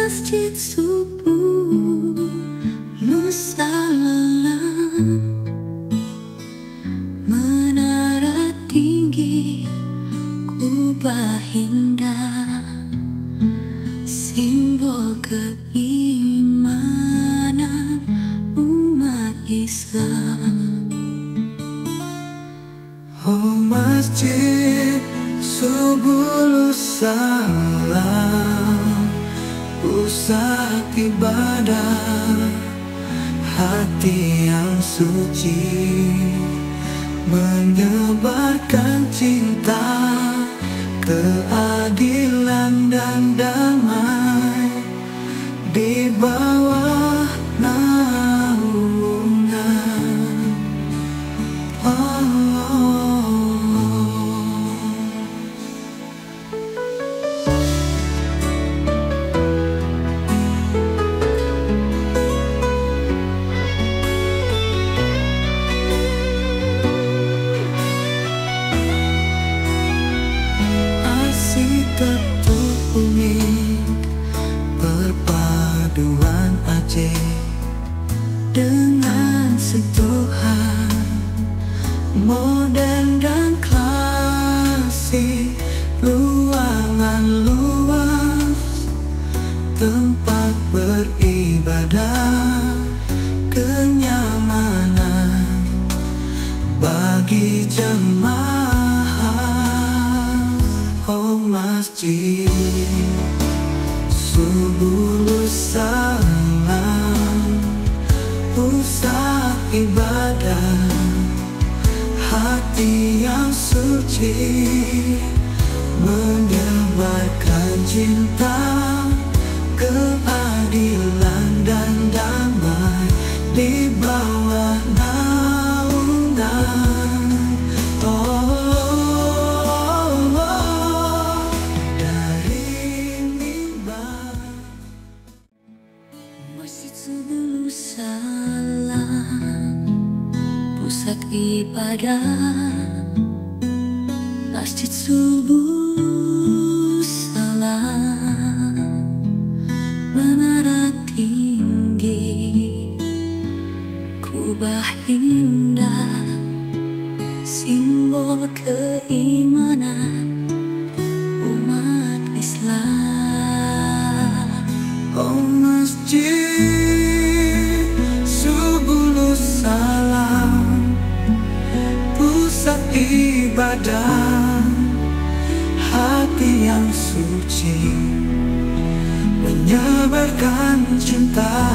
masjid subuh Nusala, menara tinggi kubah indah, simbol keimanan umat Islam. Oh masjid subuh salam, pusat ibadah, hati yang suci, menyebarkan cinta, keadilan dan damai di bawah naungan Allah. Arsitektur unik, perpaduan Aceh dengan sentuhan modern dan klasik. Ruangan luas, tempat beribadah, kenyamanan bagi jemaah. Oh masjid subuh salam, pusat ibadah, hati yang suci, menyebarkan cinta, keadilan dan damai di bawah naungan Allah. Dari mimbar Masjid subuh salam, pusat ibadah, masjid subuh salam, menara tinggi, kubah indah, simbol keimanan umat Islam. Oh masjid subuh salam, pusat ibadah, hati yang suci, menyebarkan cinta,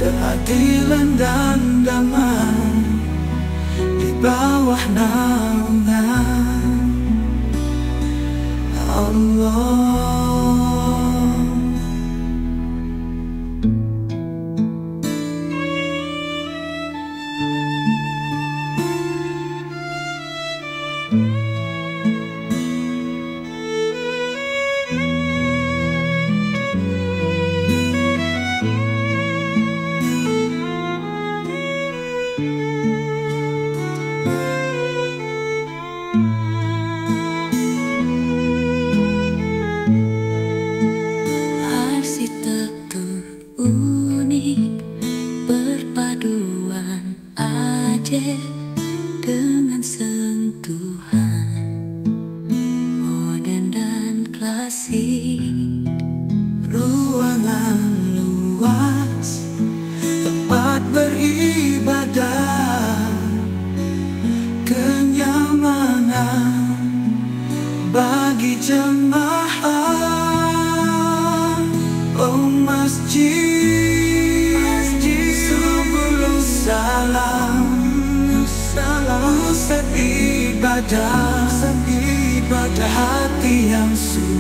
keadilan dan damai di bawah naungan Allah. Arsitektur unik, perpaduan Aceh dengan sentuhan modern dan klasik. Ruangan luas, tempat beribadah, kenyamanan bagi jemaah. Oh masjid subuh salam, pusat ibadah, hati yang suci,